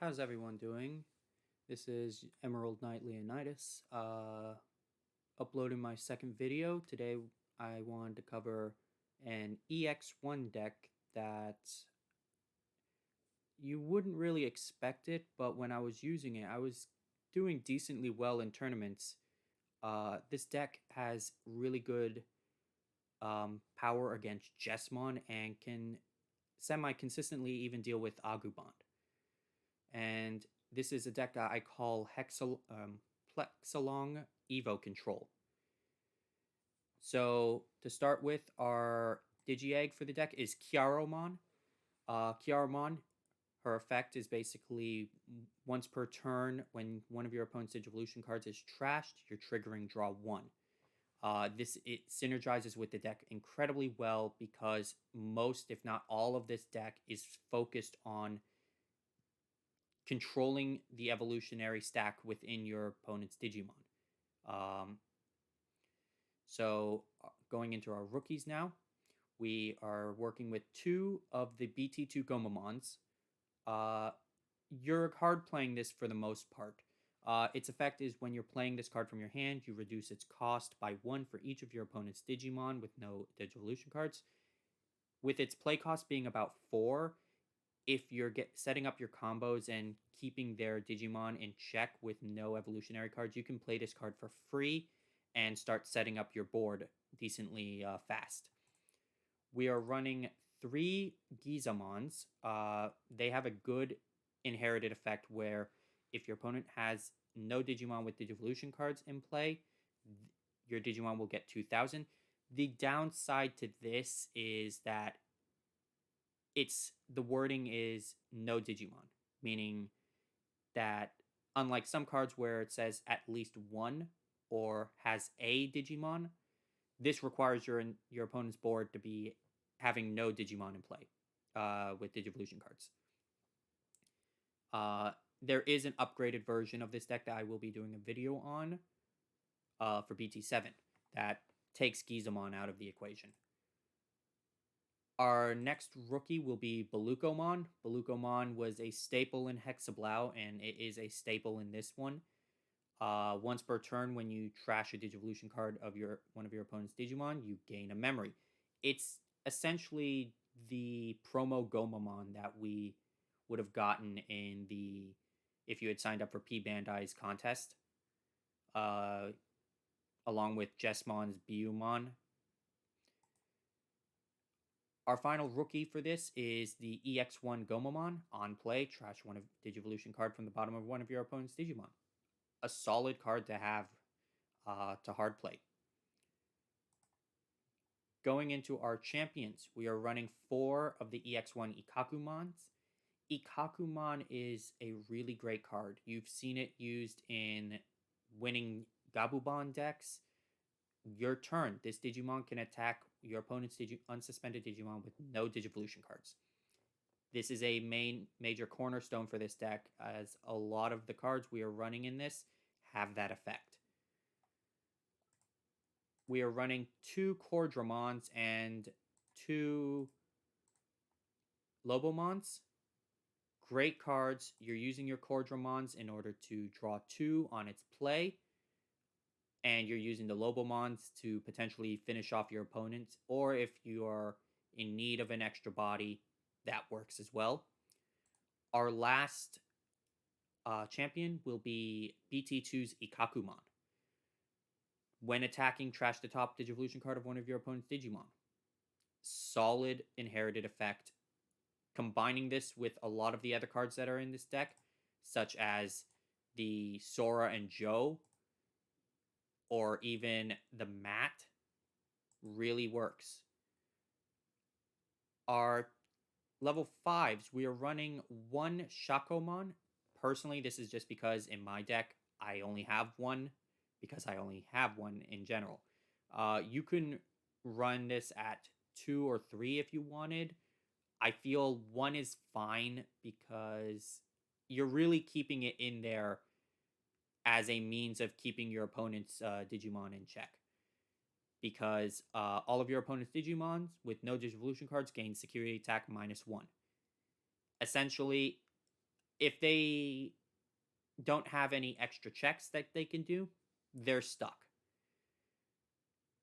How's everyone doing? This is Emerald Knight Leonidas, uploading my second video. Today I wanted to cover an EX01 deck that you wouldn't really expect it, but when I was using it, I was doing decently well in tournaments. This deck has really good power against Jesmon and can semi-consistently even deal with Agumon. And this is a deck that I call Plexalong Evo Control. So to start with, our Digi-Egg for the deck is Kiaromon. Kiaromon, her effect is basically once per turn, when one of your opponent's Digivolution cards is trashed, you're triggering draw 1. It synergizes with the deck incredibly well because most, if not all, of this deck is focused on controlling the evolutionary stack within your opponent's Digimon. So going into our rookies now, we are working with two of the BT2 Gomamons. You're hard playing this for the most part. Its effect is when you're playing this card from your hand, you reduce its cost by 1 for each of your opponent's Digimon with no Digivolution cards. With its play cost being about 4, if you're setting up your combos and keeping their Digimon in check with no evolutionary cards, you can play this card for free and start setting up your board decently fast. We are running 3 Gizamons. They have a good inherited effect where if your opponent has no Digimon with Digivolution cards in play, your Digimon will get 2,000. The downside to this is that the wording is no Digimon, meaning that unlike some cards where it says at least one or has a Digimon, this requires your opponent's board to be having no Digimon in play with Digivolution cards. There is an upgraded version of this deck that I will be doing a video on for BT7 that takes Gizamon out of the equation. Our next rookie will be Belukomon. Belukomon was a staple in Hexablau, and it is a staple in this one. Once per turn, when you trash a Digivolution card of one of your opponent's Digimon, you gain a memory. It's essentially the promo Gomamon that we would have gotten if you had signed up for P Bandai's contest, along with Jesmon's Belukomon. Our final rookie for this is the EX01 Gomamon. On play, trash one of Digivolution card from the bottom of one of your opponent's Digimon. A solid card to have to hard play. Going into our champions, we are running 4 of the EX1 Ikakumons. Ikakumon is a really great card. You've seen it used in winning Gabubon decks. Your turn, this Digimon can attack your opponent's unsuspended Digimon with no Digivolution cards. This is a major cornerstone for this deck, as a lot of the cards we are running in this have that effect. We are running 2 Cordramons and 2 Lobomons. Great cards. You're using your Cordramons in order to draw 2 on its play, and you're using the Lobomons to potentially finish off your opponent, or if you are in need of an extra body, that works as well. Our last champion will be BT2's Ikakumon. When attacking, trash the top Digivolution card of one of your opponent's Digimon. Solid inherited effect. Combining this with a lot of the other cards that are in this deck, such as the Sora and Joe, or even the Mat, really works. Our level 5s, we are running 1 Shakomon. Personally, this is just because in my deck, I only have one, because I only have one in general. You can run this at 2 or 3 if you wanted. I feel 1 is fine because you're really keeping it in there as a means of keeping your opponent's Digimon in check. Because all of your opponent's Digimons with no Digivolution cards gain security attack -1. Essentially, if they don't have any extra checks that they can do, they're stuck.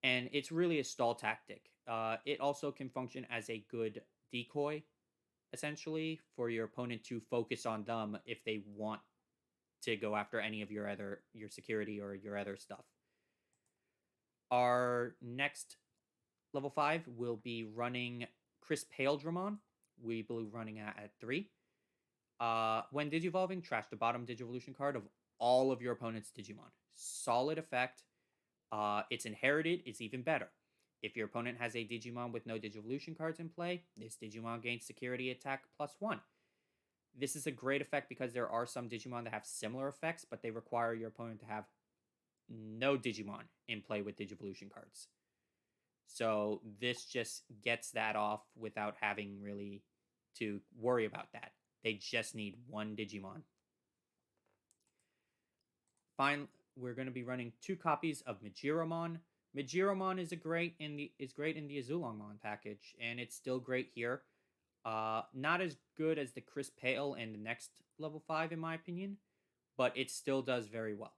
And it's really a stall tactic. It also can function as a good decoy, essentially, for your opponent to focus on them if they want to go after any of your security or your other stuff. Our next level 5 will be running Chris Paledramon. We believe running at 3. When Digivolving, trash the bottom Digivolution card of all of your opponent's Digimon. Solid effect. It's inherited, it's even better. If your opponent has a Digimon with no Digivolution cards in play, this Digimon gains security attack +1. This is a great effect because there are some Digimon that have similar effects, but they require your opponent to have no Digimon in play with Digivolution cards. So this just gets that off without having really to worry about that. They just need one Digimon. Fine, we're going to be running 2 copies of Majiramon. Majiramon is great in the Azulongmon package, and it's still great here. Not as good as the Chris Pale and the next level 5 in my opinion, but it still does very well.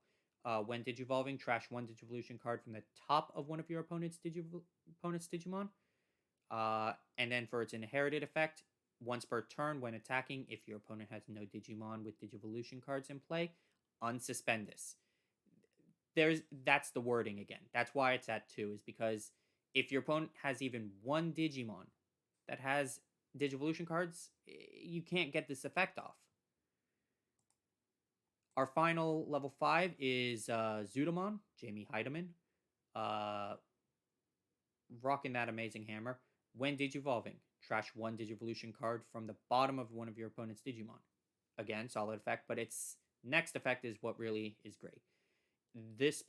When Digivolving, trash 1 Digivolution card from the top of one of your opponent's Digimon. And then for its inherited effect, once per turn when attacking, if your opponent has no Digimon with Digivolution cards in play, unsuspend this. That's the wording again. That's why it's at 2, is because if your opponent has even one Digimon that has Digivolution cards, you can't get this effect off. Our final level 5 is Zudomon, Jamie Heidemann. Rocking that amazing hammer. When Digivolving, trash 1 Digivolution card from the bottom of one of your opponent's Digimon. Again, solid effect, but its next effect is what really is great. This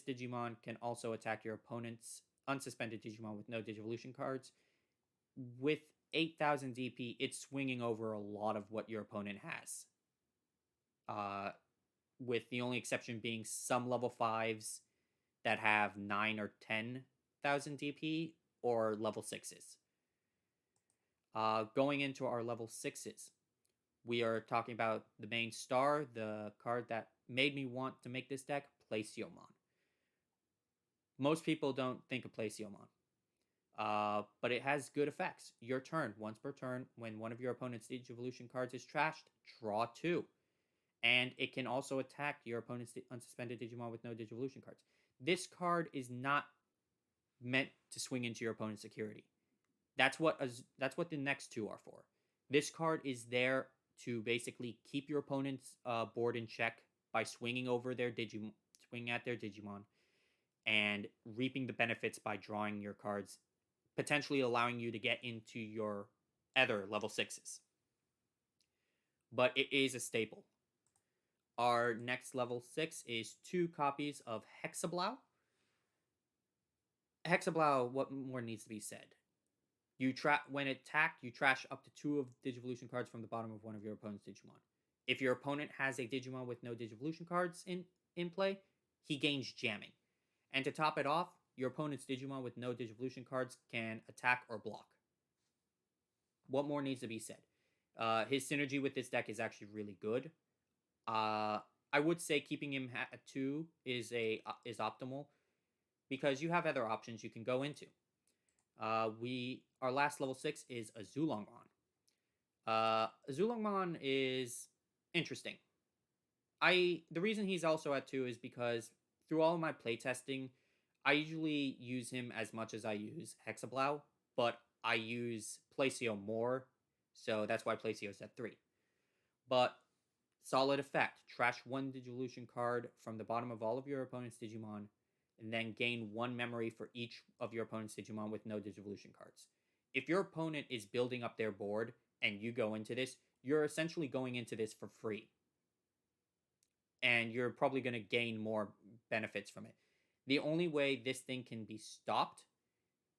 Digimon can also attack your opponent's unsuspended Digimon with no Digivolution cards. With 8,000 DP, it's swinging over a lot of what your opponent has. With the only exception being some level 5s that have 9 or 10,000 DP, or level 6s. Going into our level 6s, we are talking about the main star, the card that made me want to make this deck, Plexalong. Most people don't think of Plexalong, but it has good effects. Your turn, once per turn, when one of your opponent's Digivolution cards is trashed, draw 2. And it can also attack your opponent's unsuspended Digimon with no Digivolution cards. This card is not meant to swing into your opponent's security. That's what the next 2 are for. This card is there to basically keep your opponent's board in check by swinging at their Digimon, and reaping the benefits by drawing your cards, potentially allowing you to get into your other level 6s. But it is a staple. Our next level 6 is 2 copies of Hexablau. Hexablau, what more needs to be said? When attacked, you trash up to 2 of Digivolution cards from the bottom of one of your opponent's Digimon. If your opponent has a Digimon with no Digivolution cards in play, he gains jamming. And to top it off, your opponent's Digimon with no Digivolution cards can attack or block. What more needs to be said? His synergy with this deck is actually really good. I would say keeping him at 2 is optimal, because you have other options you can go into. Our last level 6 is Azulongmon. Azulongmon is interesting. The reason he's also at 2 is because through all of my playtesting, I usually use him as much as I use Hexablau, but I use Placio more, so that's why Placio's at 3. But solid effect. Trash 1 Digivolution card from the bottom of all of your opponent's Digimon, and then gain 1 memory for each of your opponent's Digimon with no Digivolution cards. If your opponent is building up their board and you go into this, you're essentially going into this for free. And you're probably going to gain more benefits from it. The only way this thing can be stopped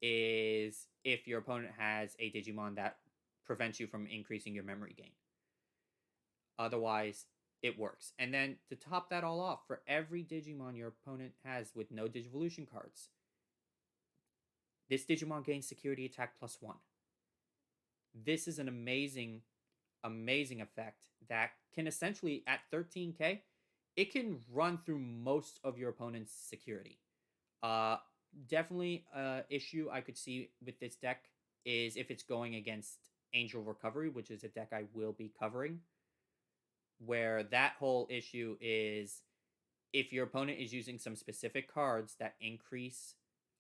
is if your opponent has a Digimon that prevents you from increasing your memory gain. Otherwise, it works. And then to top that all off, for every Digimon your opponent has with no Digivolution cards, this Digimon gains security attack +1. This is an amazing amazing effect that can essentially, at 13k, it can run through most of your opponent's security. Uh, Definitely a issue I could see with this deck is if it's going against Angel Recovery, which is a deck I will be covering, where that whole issue is if your opponent is using some specific cards that increase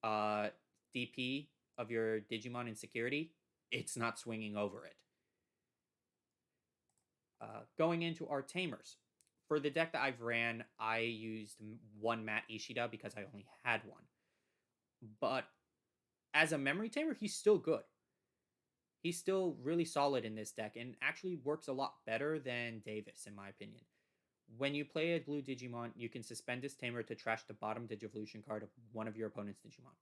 uh, DP of your Digimon in security, it's not swinging over it. Going into our Tamers. For the deck that I've ran, I used one Matt Ishida because I only had one. But as a memory tamer, he's still good. He's still really solid in this deck and actually works a lot better than Davis, in my opinion. When you play a blue Digimon, you can suspend this tamer to trash the bottom Digivolution card of one of your opponent's Digimon.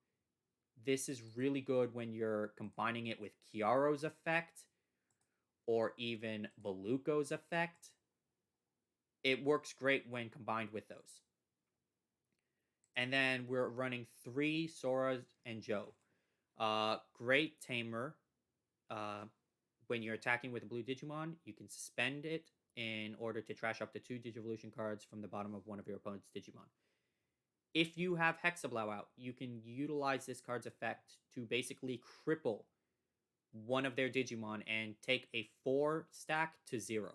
This is really good when you're combining it with Kiaro's effect or even Beluko's effect. It works great when combined with those. And then we're running 3 Soras and Joe. Great tamer. When you're attacking with a blue Digimon, you can suspend it in order to trash up to 2 Digivolution cards from the bottom of one of your opponent's Digimon. If you have Hexablow out, you can utilize this card's effect to basically cripple one of their Digimon and take a 4 stack to 0.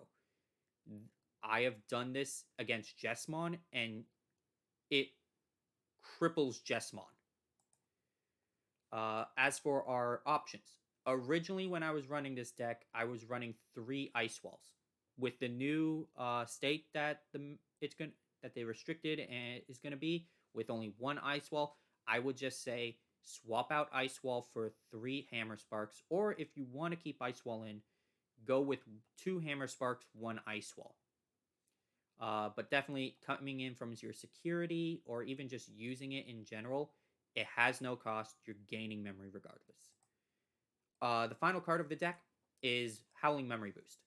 I have done this against Jesmon, and it cripples Jesmon. As for our options, originally when I was running this deck, I was running 3 Ice Walls. With the new state that that they restricted and is going to be with only 1 Ice Wall, I would just say swap out Ice Wall for 3 Hammer Sparks, or if you want to keep Ice Wall in, go with 2 Hammer Sparks, 1 Ice Wall. But definitely coming in from your security or even just using it in general, it has no cost. You're gaining memory regardless. The final card of the deck is Howling Memory Boost.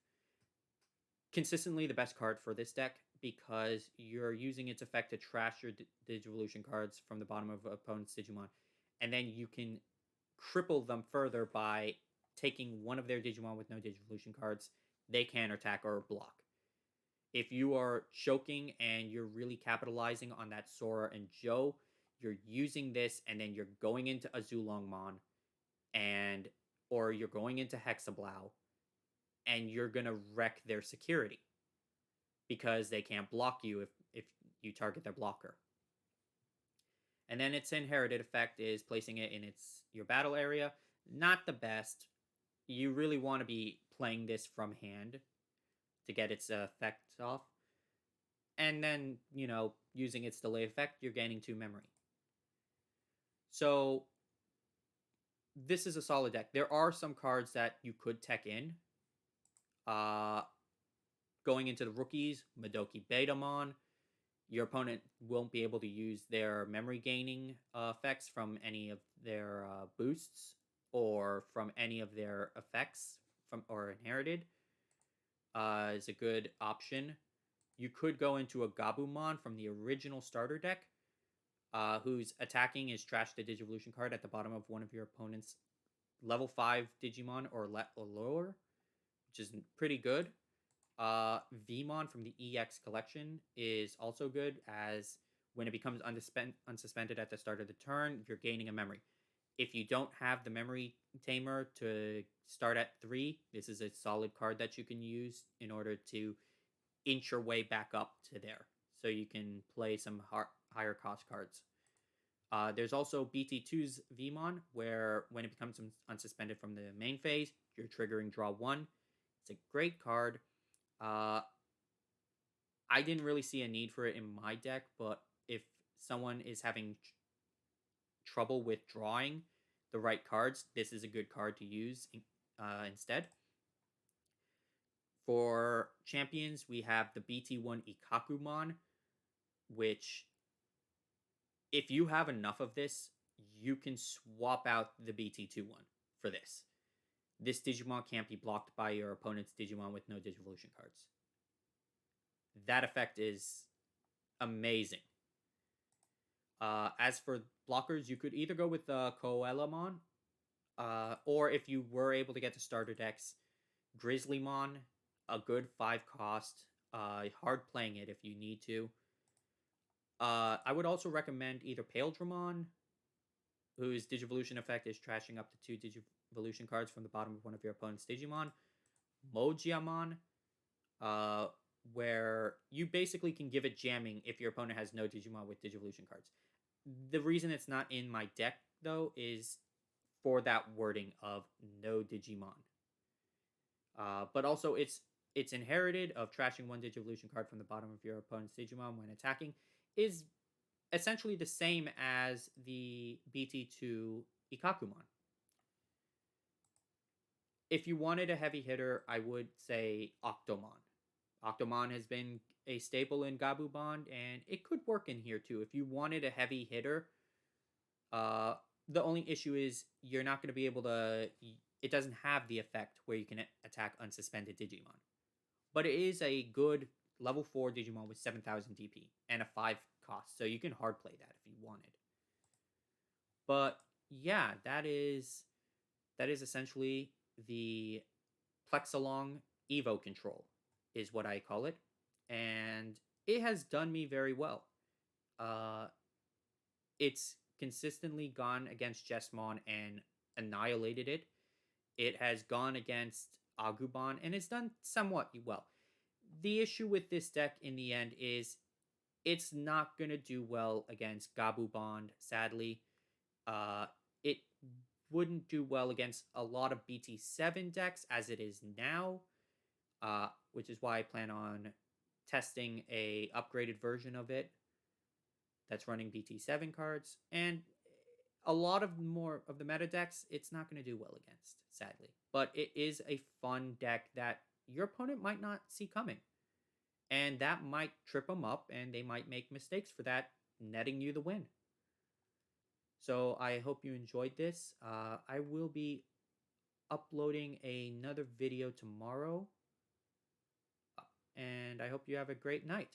Consistently the best card for this deck because you're using its effect to trash your Digivolution cards from the bottom of opponent's Digimon. And then you can cripple them further by taking one of their Digimon with no Digivolution cards. They can attack or block. If you are choking and you're really capitalizing on that Sora and Joe, you're using this and then you're going into Azulongmon and or you're going into Hexablow and you're going to wreck their security because they can't block you if you target their blocker. And then its inherited effect is placing it in your battle area. Not the best. You really want to be playing this from hand to get its effects off. And then, using its delay effect, you're gaining 2 memory. So, this is a solid deck. There are some cards that you could tech in. Going into the rookies, Madoki Betamon. Your opponent won't be able to use their memory gaining effects from any of their boosts or from any of their effects or inherited. Is a good option. You could go into a Gabumon from the original starter deck, whose attacking is trash the Digivolution card at the bottom of one of your opponent's level 5 Digimon or lower, which is pretty good. Vmon from the EX collection is also good, as when it becomes unsuspended at the start of the turn, you're gaining a memory. If you don't have the memory tamer to start at 3, this is a solid card that you can use in order to inch your way back up to there. So you can play some higher cost cards. There's also BT2's Vmon, where when it becomes unsuspended from the main phase, you're triggering draw 1. It's a great card. I didn't really see a need for it in my deck, but if someone is having trouble with drawing the right cards, this is a good card to use instead. For champions, we have the BT1 Ikakumon, which, if you have enough of this, you can swap out the BT2 one for this. This Digimon can't be blocked by your opponent's Digimon with no Digivolution cards. That effect is amazing. As for blockers, you could either go with Coelamon, or if you were able to get to starter decks, Grizzlymon a good 5 cost. Hard playing it if you need to. I would also recommend either Paildramon, whose Digivolution effect is trashing up to 2 Digivolution cards from the bottom of one of your opponent's Digimon. Majiramon, uh, where you basically can give it jamming if your opponent has no Digimon with Digivolution cards. The reason it's not in my deck, though, is for that wording of no Digimon. But also, it's inherited of trashing one Digivolution card from the bottom of your opponent's Digimon when attacking is essentially the same as the BT2 Ikakumon. If you wanted a heavy hitter, I would say Octomon. Octomon has been a staple in Gabu Bond, and it could work in here too. If you wanted a heavy hitter, uh, the only issue is you're not going to be able to. It doesn't have the effect where you can attack unsuspended Digimon, but it is a good level 4 Digimon with 7,000 DP and a 5 cost, so you can hard play that if you wanted. But yeah, that is essentially the Plexalong Evo control, is what I call it, and it has done me very well. Uh, it's consistently gone against Jesmon and annihilated it. It has gone against Agumon and it's done somewhat well. The issue with this deck in the end is it's not going to do well against Gabu Bond, sadly. It wouldn't do well against a lot of BT7 decks as it is now, which is why I plan on testing a upgraded version of it that's running BT7 cards. And a lot of more of the meta decks, it's not going to do well against, sadly. But it is a fun deck that your opponent might not see coming. And that might trip them up, and they might make mistakes for that, netting you the win. So I hope you enjoyed this. I will be uploading another video tomorrow. And I hope you have a great night.